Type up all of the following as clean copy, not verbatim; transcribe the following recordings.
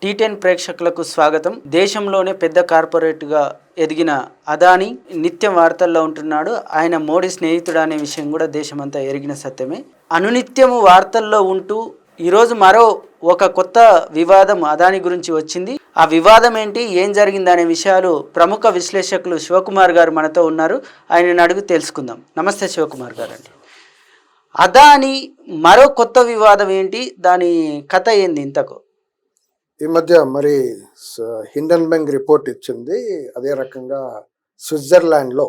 T10 ప్రేక్షకులకు స్వాగతం. దేశంలోనే పెద్ద కార్పొరేట్గా ఎదిగిన అదానీ నిత్యం వార్తల్లో ఉంటున్నాడు. ఆయన మోడీ స్నేహితుడు అనే విషయం కూడా దేశమంతా ఎరిగిన సత్యమే. అనునిత్యము వార్తల్లో ఉంటూ ఈరోజు మరో ఒక కొత్త వివాదం అదానీ గురించి వచ్చింది. ఆ వివాదం ఏంటి, ఏం జరిగింది అనే విషయాలు ప్రముఖ విశ్లేషకులు శివకుమార్ గారు మనతో ఉన్నారు. ఆయనను అడుగు తెలుసుకుందాం. నమస్తే శివకుమార్ గారు. అండి, అదానీ మరో కొత్త వివాదం ఏంటి, దాని కథ ఏంది ఇంతకు? ఈ మధ్య మరి హిండన్బర్గ్ రిపోర్ట్ ఇచ్చింది. అదే రకంగా స్విట్జర్లాండ్లో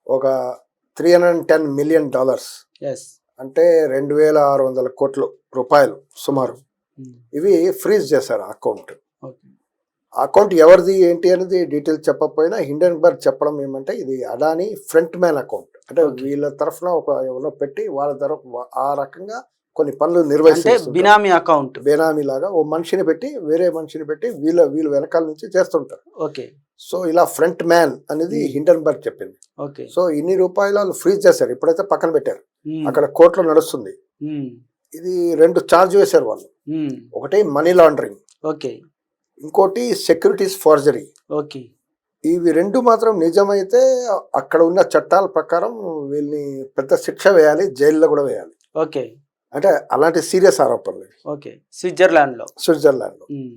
ఒక $310 మిలియన్ అంటే 2600 కోట్ల రూపాయలు సుమారు ఇవి ఫ్రీజ్ చేశారు అకౌంట్ ఎవరిది ఏంటి అనేది డీటెయిల్స్ చెప్పకపోయినా హిండన్బర్గ్ చెప్పడం ఏమంటే ఇది అదానీ ఫ్రంట్ మ్యాన్ అకౌంట్, అంటే వీళ్ళ తరఫున ఒక ఎవరో పెట్టి వాళ్ళ తరఫు ఆ రకంగా కొన్ని పనులు నిర్వహిస్తారు. బినామీ అకౌంట్, బినామీ లాగా ఓ మనిషిని పెట్టి వేరే మనిషిని పెట్టి వీళ్ళ వెనకాల నుంచి చేస్తుంటారు. ఓకే, సో ఇలా ఫ్రంట్ మ్యాన్ అనేది హిండన్బర్గ్ చెప్పింది. ఓకే, సో ఇన్ని రూపాయలు వాళ్ళు ఫ్రీజ్ చేశారు, ఇప్పుడైతే పక్కన పెట్టారు. అక్కడ కోర్టులో నడుస్తుంది. ఇది 2 ఛార్జ్ వేశారు వాళ్ళు. ఒకటి మనీ లాండరింగ్, ఓకే, ఇంకోటి సెక్యూరిటీస్ ఫోర్జరీ. ఓకే, ఇవి 2 మాత్రం నిజమైతే అక్కడ ఉన్న చట్టాల ప్రకారం వీళ్ళని పెద్ద శిక్ష వేయాలి, జైల్లో కూడా వేయాలి. ఓకే, అంటే అలాంటి సీరియస్ ఆరోపణలు. ఓకే, స్విట్జర్లాండ్ లో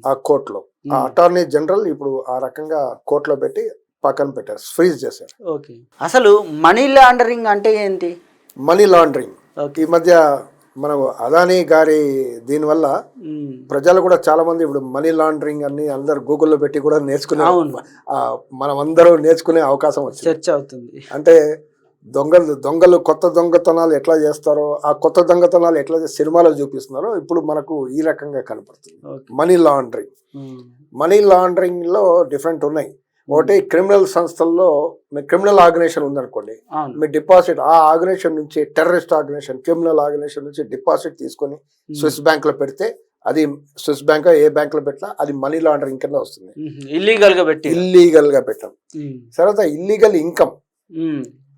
ఆ కోర్టులో ఆ అటార్నీ జనరల్ ఇప్పుడు ఆ రకంగా కోర్టులో పెట్టి పక్కన పెట్టారు, ఫ్రీజ్ చేశారు. ఓకే, అసలు మనీ లాండరింగ్ అంటే ఏంటి? మనీ లాండరింగ్ ఈ మధ్య మనం అదానీ గారి దీనివల్ల ప్రజలు కూడా చాలా మంది ఇప్పుడు మనీ లాండరింగ్ అన్ని అందరు గూగుల్లో పెట్టి కూడా నేర్చుకునే, మనం అందరూ నేర్చుకునే అవకాశం వచ్చింది, చర్చ అవుతుంది. అంటే దొంగలు కొత్త దొంగతనాలు ఎట్లా చేస్తారో, ఆ కొత్త దొంగతనాలు ఎట్లా సినిమాలో చూపిస్తున్నారో ఇప్పుడు మనకు ఈ రకంగా కనపడుతుంది. మనీ లాండరింగ్ లో డిఫరెంట్ ఉన్నాయి. ఒకటి క్రిమినల్ సంస్థల్లో క్రిమినల్ ఆర్గనైజేషన్ ఉందనుకోండి, మీ డిపాజిట్ ఆ ఆర్గనైజేషన్ నుంచి టెర్రరిస్ట్ ఆర్గనైజేషన్ క్రిమినల్ ఆర్గనైజేషన్ నుంచి డిపాజిట్ తీసుకొని స్విస్ బ్యాంక్ లో పెడితే, అది స్విస్ బ్యాంక్ ఏ బ్యాంక్ లో పెట్టినా అది మనీ లాండరింగ్ కింద వస్తుంది. ఇల్లీగల్ గా పెట్టాం. తర్వాత ఇల్లీగల్ ఇన్కమ్,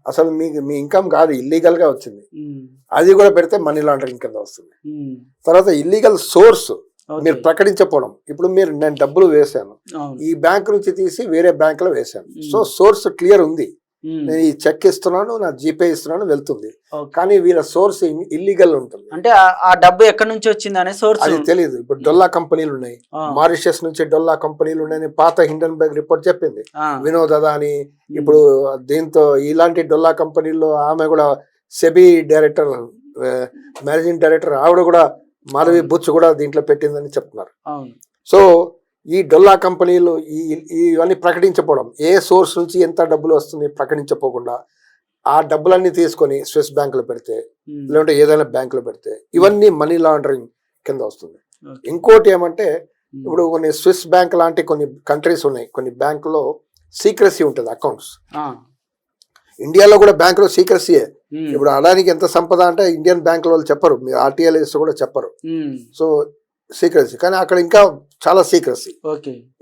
అసలు మీ ఇన్కమ్ కాదు, ఇల్లీగల్ గా వచ్చింది, అది కూడా పెడితే మనీ లాండరింగ్ కింద వస్తుంది. తర్వాత ఇల్లీగల్ సోర్స్ మీరు ప్రకటించకపోవడం, ఇప్పుడు నేను డబ్బులు వేసాను, ఈ బ్యాంక్ నుంచి తీసి వేరే బ్యాంక్ లో వేసాను, సో సోర్స్ క్లియర్ ఉంది, నేను ఈ చెక్ ఇస్తున్నాను, నా జీపే ఇస్తున్నాను, వెళ్తుంది, కానీ వీళ్ళ సోర్స్ ఇల్లీగల్ ఉంటుంది. అంటే ఆ డబ్బు ఎక్కడి నుంచి వచ్చింది అనే సోర్స్ అది తెలియదు. ఇప్పుడు డొల్లా కంపెనీలు ఉన్నాయి, మారిషస్ నుంచి డొల్లా కంపెనీలు ఉన్నాయని పాత హిండన్బర్గ్ రిపోర్ట్ చెప్పింది. వినోద్ అదానీ ఇప్పుడు దీంతో ఇలాంటి డొల్లా కంపెనీల్లో ఆమె కూడా సెబీ డైరెక్టర్, మేనేజింగ్ డైరెక్టర్, ఆవిడ కూడా మాధవి బుచ్ కూడా దీంట్లో పెట్టిందని చెప్తున్నారు. సో ఈ డొల్లా కంపెనీలు ఇవన్నీ ప్రకటించకపోవడం, ఏ సోర్స్ నుంచి ఎంత డబ్బులు వస్తుంది ప్రకటించపోకుండా ఆ డబ్బులన్నీ తీసుకొని స్విస్ బ్యాంకులో పెడితే, లేదంటే ఏదైనా బ్యాంకులో పెడితే, ఇవన్నీ మనీ లాండరింగ్ కింద వస్తుంది. ఇంకోటి ఏమంటే, ఇప్పుడు కొన్ని స్విస్ బ్యాంక్ లాంటి కొన్ని కంట్రీస్ ఉన్నాయి, కొన్ని బ్యాంకులో సీక్రెసీ ఉంటుంది అకౌంట్స్. ఇండియాలో కూడా బ్యాంకులో సీక్రెసీయే. ఇప్పుడు అదానికి ఎంత సంపద అంటే ఇండియన్ బ్యాంకుల వాళ్ళు చెప్పరు, ఆర్టీఎల్ఎస్ కూడా చెప్పరు, సో సీక్రెసీ. కానీ అక్కడ ఇంకా చాలా సీక్రెసీ,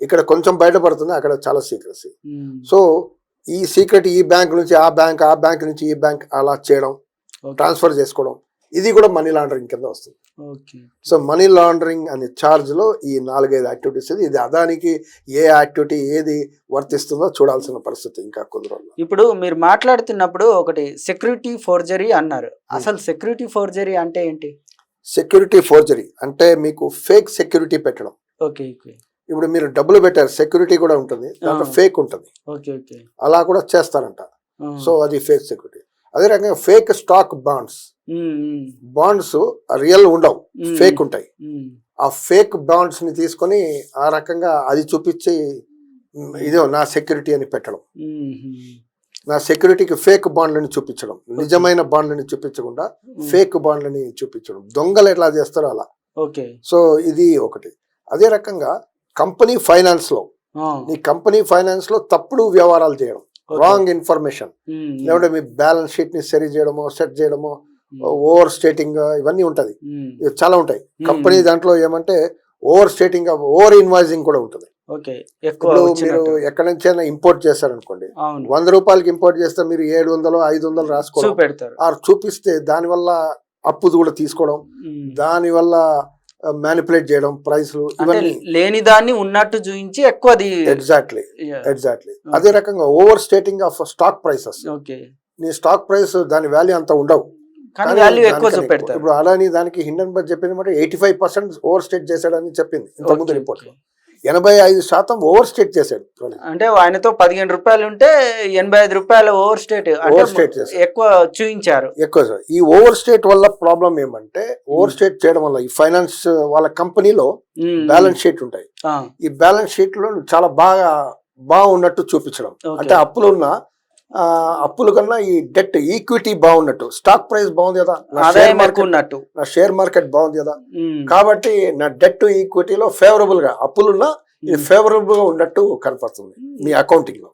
ఇక్కడ కొంచెం బయటపడుతుంది, అక్కడ చాలా సీక్రెసీ. సో ఈ సీక్రెట్ ఈ బ్యాంక్ నుంచి ఆ బ్యాంక్, ఆ బ్యాంక్ నుంచి ఈ బ్యాంక్ అలా చేయడం, ట్రాన్స్ఫర్ చేసుకోవడం, ఇది కూడా మనీ లాండరింగ్ కింద వస్తుంది. సో మనీ లాండరింగ్ అనే ఛార్జ్ లో ఈ 4-5 యాక్టివిటీస్, ఇది అదానికి ఏ యాక్టివిటీ ఏది వర్తిస్తుందో చూడాల్సిన పరిస్థితి ఇంకా కొన్ని రోజులు. ఇప్పుడు మీరు మాట్లాడుతున్నప్పుడు ఒకటి సెక్యూరిటీ ఫోర్జరీ అన్నారు, అసలు సెక్యూరిటీ ఫోర్జరీ అంటే ఏంటి? సెక్యూరిటీ ఫోర్జరీ అంటే మీకు ఫేక్ సెక్యూరిటీ పెట్టడం. ఇప్పుడు మీరు డబ్బులు పెట్టారు, సెక్యూరిటీ కూడా ఉంటుంది, దాంట్లో ఫేక్ ఉంటుంది, అలా కూడా చేస్తారంట. సో అది ఫేక్ సెక్యూరిటీ. అదే రకంగా ఫేక్ స్టాక్ బాండ్స్ రియల్ ఉండవు, ఫేక్ ఉంటాయి. ఆ ఫేక్ బాండ్స్ ని తీసుకొని ఆ రకంగా అది చూపించి ఇదో నా సెక్యూరిటీ అని పెట్టడం, నా సెక్యూరిటీకి ఫేక్ బాండ్లని చూపించడం, నిజమైన బాండ్లని చూపించకుండా ఫేక్ బాండ్లని చూపించడం. దొంగలు ఎట్లా చేస్తారో అలా. సో ఇది ఒకటి. అదే రకంగా కంపెనీ ఫైనాన్స్ లో, నీ కంపెనీ ఫైనాన్స్ లో తప్పుడు వ్యవహారాలు చేయడం, రాంగ్ ఇన్ఫర్మేషన్, లేదంటే మీ బ్యాలెన్స్ షీట్ ని సరి చేయడమో, సెట్ చేయడమో, ఓవర్ స్టేటింగ్, ఇవన్నీ ఉంటది, చాలా ఉంటాయి. కంపెనీ దాంట్లో ఏమంటే ఓవర్ స్టేటింగ్, ఓవర్ ఇన్వాయిసింగ్ కూడా ఉంటుంది. ఇప్పుడు మీరు ఎక్కడి నుంచైనా ఇంపోర్ట్ చేస్తారనుకోండి, 100 రూపాయలకి ఇంపోర్ట్ చేస్తే మీరు 700, 500 రాసుకోవడం, చూపిస్తే దానివల్ల అప్పు కూడా తీసుకోవడం, దానివల్ల మ్యానిపులేట్ చేయడం ప్రైస్లు అంటే ఇవన్నీ. లేని దాన్ని ఉన్నట్టు చూపించి ఎక్కువ అది ఎగ్జాక్ట్లీ అదే రకంగా over stating of stock prices. Okay, నీ స్టాక్ ప్రైస్ దాని వాల్యూ అంత ఉండవు, కానీ వాల్యూ ఎక్కువ దానికన్నా చూపెడతారు. ఇప్పుడు అదాని దానికి హిండన్బర్గ్ చెప్పింది మాట 85% ఓవర్ స్టేట్ చేశాడని చెప్పింది ఇంతకుముందు ఓకే, రిపోర్ట్ లో. 85% ఓవర్ స్టేట్ చేశాడు. అంటే ఆయనతో 15 రూపాయలు ఉంటే 85 రూపాయలు ఓవర్ స్టేట్ చేశారు, ఎక్కువ చూపించారు. ఎక్కువ సార్. ఈ ఓవర్ స్టేట్ వల్ల ప్రాబ్లం ఏమంటే ఓవర్ స్టేట్ చేయడం వల్ల ఈ ఫైనాన్స్ వాళ్ళ కంపెనీలో బ్యాలెన్స్ షీట్ ఉంటాయి. ఈ బ్యాలెన్స్ షీట్ లో చాలా బాగున్నట్టు చూపించడం, అంటే అప్పుల కన్నా ఈ డెట్ ఈక్విటీ బాగున్నట్టు, స్టాక్ ప్రైస్ బాగుంది కదా, నా షేర్ మార్కెట్ బాగుంది కదా, కాబట్టి నా డెట్ టు ఈక్విటీలో ఫేవరబుల్ గా అప్పులున్నా ఇది ఫేవరబుల్ గా ఉన్నట్టు కనపడుతుంది మీ అకౌంటింగ్ లో,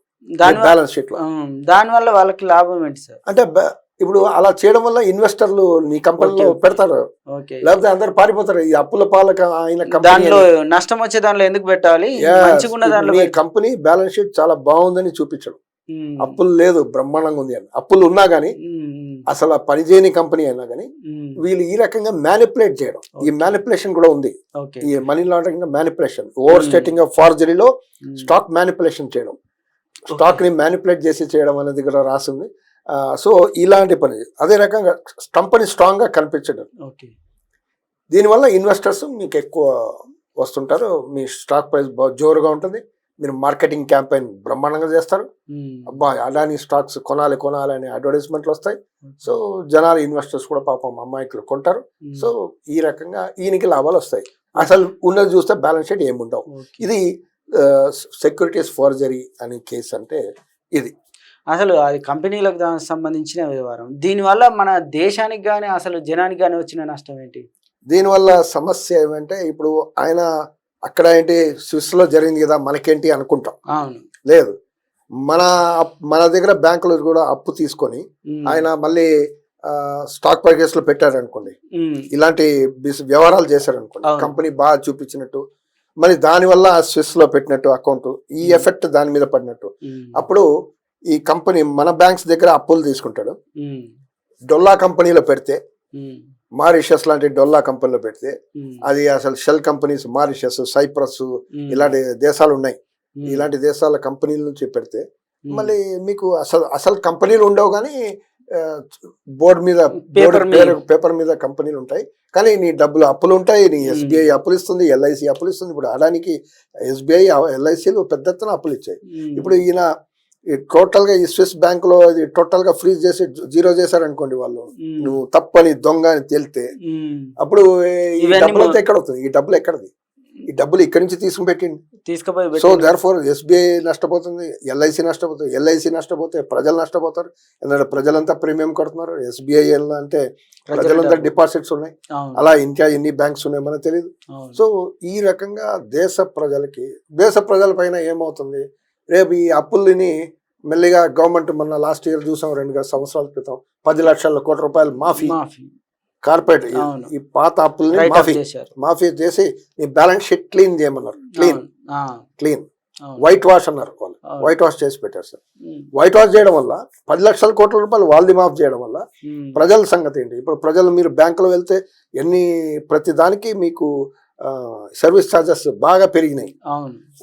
బ్యాలెన్స్ షీట్ లో. దానివల్ల వాళ్ళకి లాభం ఏంటి సార్? అంటే ఇప్పుడు అలా చేయడం వల్ల ఇన్వెస్టర్లు నీ కంపెనీలో పెడతారు, లేకపోతే అందరు పారిపోతారు. ఈ అప్పుల పాలక ఆయన దానిలో నష్టం వచ్చే దానిలో ఎందుకు పెట్టాలి? మీ కంపెనీ బ్యాలెన్స్ షీట్ చాలా బాగుందని చూపించడం, అప్పులు లేదు బ్రహ్మాండంగా ఉంది అని. అప్పులు ఉన్నా గానీ అసలు పని చేయని కంపెనీ అయినా కానీ వీళ్ళు ఈ రకంగా మ్యానిపులేట్ చేయడం, ఈ మ్యానిపులేషన్ కూడా ఉంది. ఈ money laundering manipulation, over stating of ఫార్జరీలో స్టాక్ మ్యానిపులేషన్ చేయడం, స్టాక్ ని మ్యానిపులేట్ చేసి చేయడం అనేది కూడా రాసింది. సో ఇలాంటి పని. అదే రకంగా కంపెనీ స్ట్రాంగ్ గా కనిపించడం, దీనివల్ల ఇన్వెస్టర్స్ మీకు ఎక్కువ వస్తుంటారు, మీ స్టాక్ ప్రైస్ జోరుగా ఉంటుంది, మీరు మార్కెటింగ్ క్యాంపెయిన్ బ్రహ్మాండంగా చేస్తారు. అబ్బా అదాని స్టాక్స్ కొనాలి అని అడ్వర్టైజ్మెంట్లు వస్తాయి. సో జనాలు ఇన్వెస్టర్స్ కూడా పాపం అమాయకులు కొంటారు. సో ఈ రకంగా ఈయనకి లాభాలు వస్తాయి. అసలు ఉన్నది చూస్తే బ్యాలెన్స్ షీట్ ఏముండవు. ఇది సెక్యూరిటీస్ ఫోర్జరీ అనే కేసు అంటే ఇది. అసలు అది కంపెనీలకు దానికి సంబంధించిన వ్యవహారం. దీనివల్ల మన దేశానికి కానీ అసలు జనానికి కానీ వచ్చిన నష్టం ఏంటి? దీనివల్ల సమస్య ఏమంటే ఇప్పుడు ఆయన అక్కడ ఏంటి స్విస్ లో జరిగింది కదా మనకేంటి అనుకుంటాం. అవును, లేదు, మన దగ్గర బ్యాంకులు కూడా అప్పు తీసుకొని ఆయన మళ్ళీ స్టాక్ మార్కెట్స్ లో పెట్టారు అనుకోండి, ఇలాంటి వ్యవహారాలు చేశారు అనుకోండి, కంపెనీ బాగా చూపించినట్టు, మరి దానివల్ల స్విస్ లో పెట్టినట్టు అకౌంట్, ఈ ఎఫెక్ట్ దాని మీద పడినట్టు. అప్పుడు ఈ కంపెనీ మన బ్యాంక్స్ దగ్గర అప్పులు తీసుకుంటాడు, డొల్లా కంపెనీలో పెడితే, మారిషస్ లాంటి డొల్లా కంపెనీలో పెడితే అది అసలు షెల్ కంపెనీస్, మారిషస్, సైప్రస్ ఇలాంటి దేశాలు ఉన్నాయి, ఇలాంటి దేశాల కంపెనీల నుంచి పెడితే మళ్ళీ మీకు అసలు కంపెనీలు ఉండవు, కానీ బోర్డు మీద పేపర్ మీద కంపెనీలు ఉంటాయి, కానీ నీ డబ్బులు అప్పులు ఉంటాయి. నీ ఎస్బీఐ అప్పులు ఇస్తుంది, ఎల్ఐసి అప్పులు ఇస్తుంది. ఇప్పుడు అదానికి ఎస్బీఐ, ఎల్ఐసిలు పెద్ద ఎత్తున అప్పులు ఇచ్చాయి. ఇప్పుడు ఈయన టోటల్ గా ఈ స్విస్ బ్యాంక్ లో టోటల్ గా ఫ్రీజ్ చేసి జీరో చేశారనుకోండి, వాళ్ళు నువ్వు తప్పని దొంగ అని తేలితే అప్పుడు ఈ డబ్బులు అంతా ఎక్కడ అవుతుంది? ఈ డబ్బులు ఎక్కడది? ఈ డబ్బులు ఇక్కడి నుంచి తీసుకుపోయి. సో దేర్ ఫోర్ ఎస్బీఐ నష్టపోతుంది, ఎల్ఐసి నష్టపోతుంది. ఎల్ఐసి నష్టపోతే ప్రజలు నష్టపోతారు, ఎందుకంటే ప్రజలంతా ప్రీమియం కడుతున్నారు. ఎస్బీఐ అంటే ప్రజలంతా డిపాజిట్స్ ఉన్నాయి, అలా ఇంకా ఎన్ని బ్యాంక్స్ ఉన్నాయి మనకు తెలియదు. సో ఈ రకంగా దేశ ప్రజల పైన ఏమవుతుంది, రేపు ఈ అప్పుల్ని మెల్లిగా గవర్నమెంట్ మొన్న లాస్ట్ ఇయర్ చూసాం, 2 సంవత్సరాల క్రితం 10 లక్షల కోట్ల రూపాయలు మాఫీ, కార్పొరేట్ ఈ పాత అప్పుల్ని మాఫీ చేసి నీ బ్యాలెన్స్ షీట్ క్లీన్ చేయమన్నారు. క్లీన్ వైట్ వాష్ అన్నారు వాళ్ళు, వైట్ వాష్ చేసి పెట్టారు సార్. వైట్ వాష్ చేయడం వల్ల 10 లక్షల కోట్ల రూపాయలు వాళ్ళది మాఫ్ చేయడం వల్ల ప్రజల సంగతి ఏంటి? ఇప్పుడు ప్రజలు మీరు బ్యాంకులో వెళ్తే ప్రతి దానికి మీకు సర్వీస్ ఛార్జెస్ బాగా పెరిగినాయి.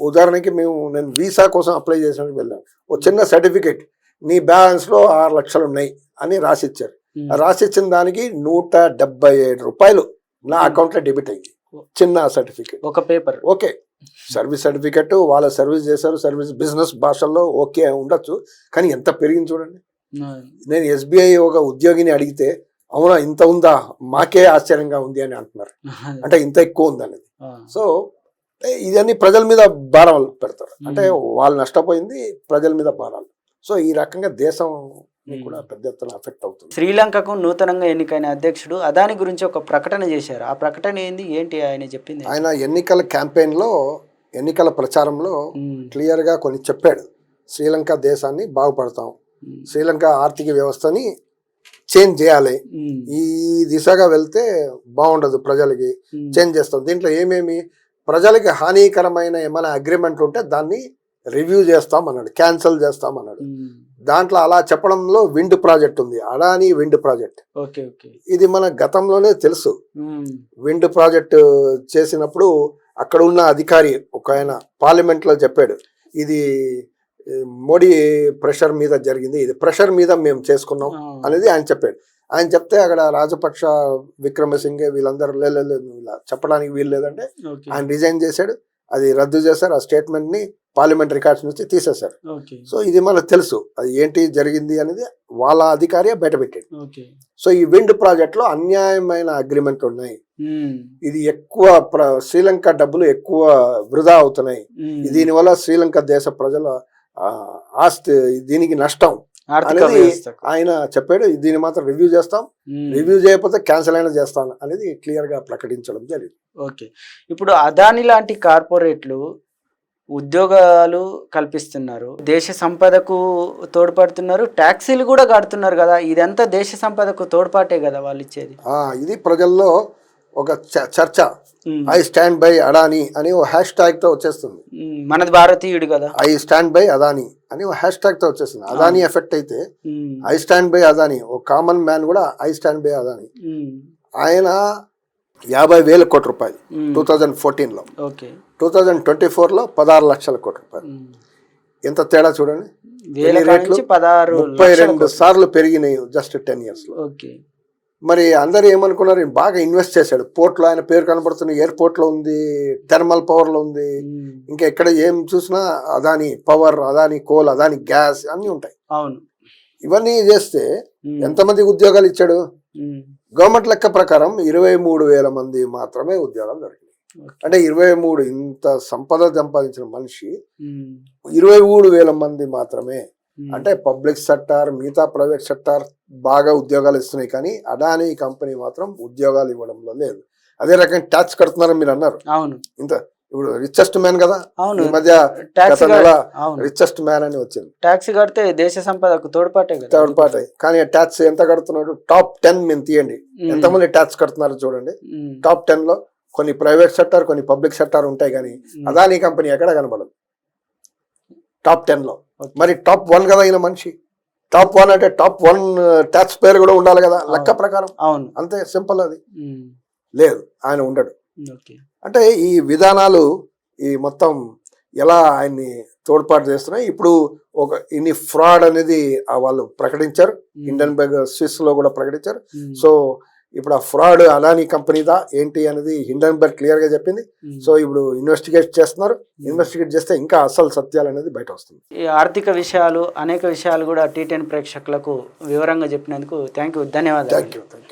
ఉదాహరణకి నేను వీసా కోసం అప్లై చేసినప్పుడు వెళ్ళాను, ఒక చిన్న సర్టిఫికేట్ నీ బ్యాలెన్స్ లో 6 లక్షలు ఉన్నాయి అని రాసిచ్చారు. రాసిచ్చిన దానికి 177 రూపాయలు నా అకౌంట్ లో డెబిట్ అయింది. చిన్న సర్టిఫికేట్, ఒక పేపర్. ఓకే, సర్వీస్ సర్టిఫికేట్ వాళ్ళ సర్వీస్ చేశారు, సర్వీస్ బిజినెస్ భాషల్లో ఓకే ఉండొచ్చు, కానీ ఎంత పెరిగింది చూడండి. నేను ఎస్బీఐ ఒక ఉద్యోగిని అడిగితే అవునా ఇంత ఉందా, మాకే ఆశ్చర్యంగా ఉంది అని అంటున్నారు, అంటే ఇంత ఎక్కువ ఉంది అనేది. సో ఇదన్నీ ప్రజల మీద భారాలు పెడతారు, అంటే వాళ్ళు నష్టపోయింది ప్రజల మీద భారాలు. సో ఈ రకంగా దేశం కూడా పెద్ద ఎత్తున అఫెక్ట్ అవుతుంది. శ్రీలంకకు నూతనంగా ఎన్నికైన అధ్యక్షుడు అదాని గురించి ఒక ప్రకటన చేశారు. ఆ ప్రకటన ఏంటి ఆయన చెప్పింది? ఆయన ఎన్నికల క్యాంపెయిన్ లో, ఎన్నికల ప్రచారంలో క్లియర్ గా కొన్ని చెప్పాడు. శ్రీలంక దేశాన్ని బాగుపడతాం, శ్రీలంక ఆర్థిక వ్యవస్థని చేంజ్ చేయాలి, ఈ దిశగా వెళ్తే బాగుండదు, ప్రజలకి చేంజ్ చేస్తాం. దీంట్లో ఏమేమి ప్రజలకి హానికరమైన ఏమైనా అగ్రిమెంట్ ఉంటే దాన్ని రివ్యూ చేస్తాం అన్నాడు, క్యాన్సిల్ చేస్తాం అన్నాడు. దాంట్లో అలా చెప్పడంలో విండ్ ప్రాజెక్ట్ ఉంది, Adani wind project. Okay okay. ఇది మన గతంలోనే తెలుసు. విండ్ ప్రాజెక్ట్ చేసినప్పుడు అక్కడ ఉన్న అధికారి ఒక ఆయన పార్లమెంట్ లో చెప్పాడు, ఇది మోడీ ప్రెషర్ మీద జరిగింది, ఇది ప్రెషర్ మీద మేము చేసుకున్నాం అనేది ఆయన చెప్పాడు. ఆయన చెప్తే అక్కడ రాజపక్ష, విక్రమసింగే వీళ్ళందరూ లేదు ఇలా చెప్పడానికి వీలు లేదంటే ఆయన రిజైన్ చేశాడు. అది రద్దు చేశారు, ఆ స్టేట్మెంట్ ని పార్లమెంట్ రికార్డ్స్ నుంచి తీసేశారు. సో ఇది మనకు తెలుసు అది ఏంటి జరిగింది అనేది వాళ్ళ అధికారి బయట పెట్టాడు. సో ఈ విండ్ ప్రాజెక్ట్ లో అన్యాయమైన అగ్రిమెంట్ ఉన్నాయి, ఇది ఎక్కువ శ్రీలంక డబ్బులు ఎక్కువ వృధా అవుతున్నాయి, దీనివల్ల శ్రీలంక దేశ ప్రజల ఆస్తి దీనికి నష్టం అనేది ఆయన చెప్పాడు. దీన్ని మాత్రం రివ్యూ చేస్తాం, రివ్యూ చేయకపోతే క్యాన్సిల్ అయినా చేస్తాం అనేది క్లియర్ గా ప్రకటించడం జరిగింది. ఓకే. ఇప్పుడు అదాని లాంటి కార్పొరేట్లు ఉద్యోగాలు కల్పిస్తున్నారు, దేశ సంపదకు తోడ్పడుతున్నారు, ట్యాక్సీలు కూడా కడుతున్నారు కదా, ఇదంతా దేశ సంపదకు తోడ్పాటే కదా వాళ్ళు ఇచ్చేది. ఇది ప్రజల్లో ఒక చర్చ. ఐ స్టాండ్ బై అడానీ అని ఓ హ్యాష్ ట్యాగ్ తో వచ్చేస్తుంది. మనది భారతీయుడు కదా, ఐ స్టాండ్ బై అదానీ అని ఓ హ్యాష్ ట్యాగ్ తో వచ్చేస్తుంది. అదానీ ఎఫెక్ట్ అయితే ఐ స్టాండ్ బై అదానీ, ఓ కామన్ మ్యాన్ కూడా ఐ స్టాండ్ బై అదానీ. ఆయన 50,000 కోట్ల రూపాయలు 2014 లో, 2024 లో 16 లక్షల కోట్ల రూపాయలు. ఎంత తేడా చూడండి, రేట్లు 32 సార్లు పెరిగినాయి జస్ట్ 10 years లో. మరి అందరు ఏమనుకున్నారు, బాగా ఇన్వెస్ట్ చేశాడు. పోర్ట్ లో ఆయన పేరు కనబడుతుంది, ఎయిర్పోర్ట్ లో ఉంది, థర్మల్ పవర్ లో ఉంది, ఇంకా ఎక్కడ ఏం చూసినా Adani power, Adani coal, Adani gas అన్ని ఉంటాయి. అవును, ఇవన్నీ చేస్తే ఎంతమంది ఉద్యోగాలు ఇచ్చాడు? గవర్నమెంట్ లెక్క ప్రకారం 23,000 మంది మాత్రమే ఉద్యోగాలు దొరికినాయి. అంటే 23 ఇంత సంపద సంపాదించిన మనిషి 23,000 మంది మాత్రమే. అంటే పబ్లిక్ సెక్టార్, మిగతా ప్రైవేట్ సెక్టార్ బాగా ఉద్యోగాలు ఇస్తున్నాయి, కానీ అడానీ కంపెనీ మాత్రం ఉద్యోగాలు ఇవ్వడంలో లేదు. అదే రకంగా ట్యాక్స్ కడుతున్నారని మీరు అన్నారు. అవును, ఇంత ఇప్పుడు రిచెస్ట్ మ్యాన్ కదా, ఈ మధ్య రిచెస్ట్ మ్యాన్ అని వచ్చింది. ట్యాక్స్ కడితే దేశ సంపదకు తోడ్పాటే, కానీ ట్యాక్స్ ఎంత కడుతున్నాడు? టాప్ 10 మేము తీయండి, ఎంతమంది ట్యాక్స్ కడుతున్నారు చూడండి. టాప్ 10 లో కొన్ని ప్రైవేట్ సెక్టార్, కొన్ని పబ్లిక్ సెక్టార్ ఉంటాయి, కానీ అదానీ కంపెనీ ఎక్కడ కనబడదు టాప్ 10 లో. మరి టాప్ 1 కదా అయిన మనిషి. టాప్ 1 అంటే టాప్ 1 ట్యాక్స్ పేరు కూడా ఉండాలి కదా లెక్క ప్రకారం. అంతే సింపుల్. అది లేదు, ఆయన ఉండడు. అంటే ఈ విధానాలు ఈ మొత్తం ఎలా ఆయన్ని తోడ్పాటు చేస్తున్నాయి. ఇప్పుడు ఒక ఇన్ని ఫ్రాడ్ అనేది వాళ్ళు ప్రకటించారు, హిండెన్బర్గ్ స్విస్ లో కూడా ప్రకటించారు. సో ఇప్పుడు ఆ ఫ్రాడ్ అదానీ కంపెనీదా ఏంటి అనేది హిండెన్బర్గ్ క్లియర్ గా చెప్పింది. సో ఇప్పుడు ఇన్వెస్టిగేట్ చేస్తున్నారు, ఇన్వెస్టిగేట్ చేస్తే ఇంకా అసలు సత్యాలు అనేది బయట వస్తుంది. ఈ ఆర్థిక విషయాలు, అనేక విషయాలు కూడా T10 ప్రేక్షకులకు వివరంగా చెప్పినందుకు థ్యాంక్ యూ, ధన్యవాదాలు. Thank you.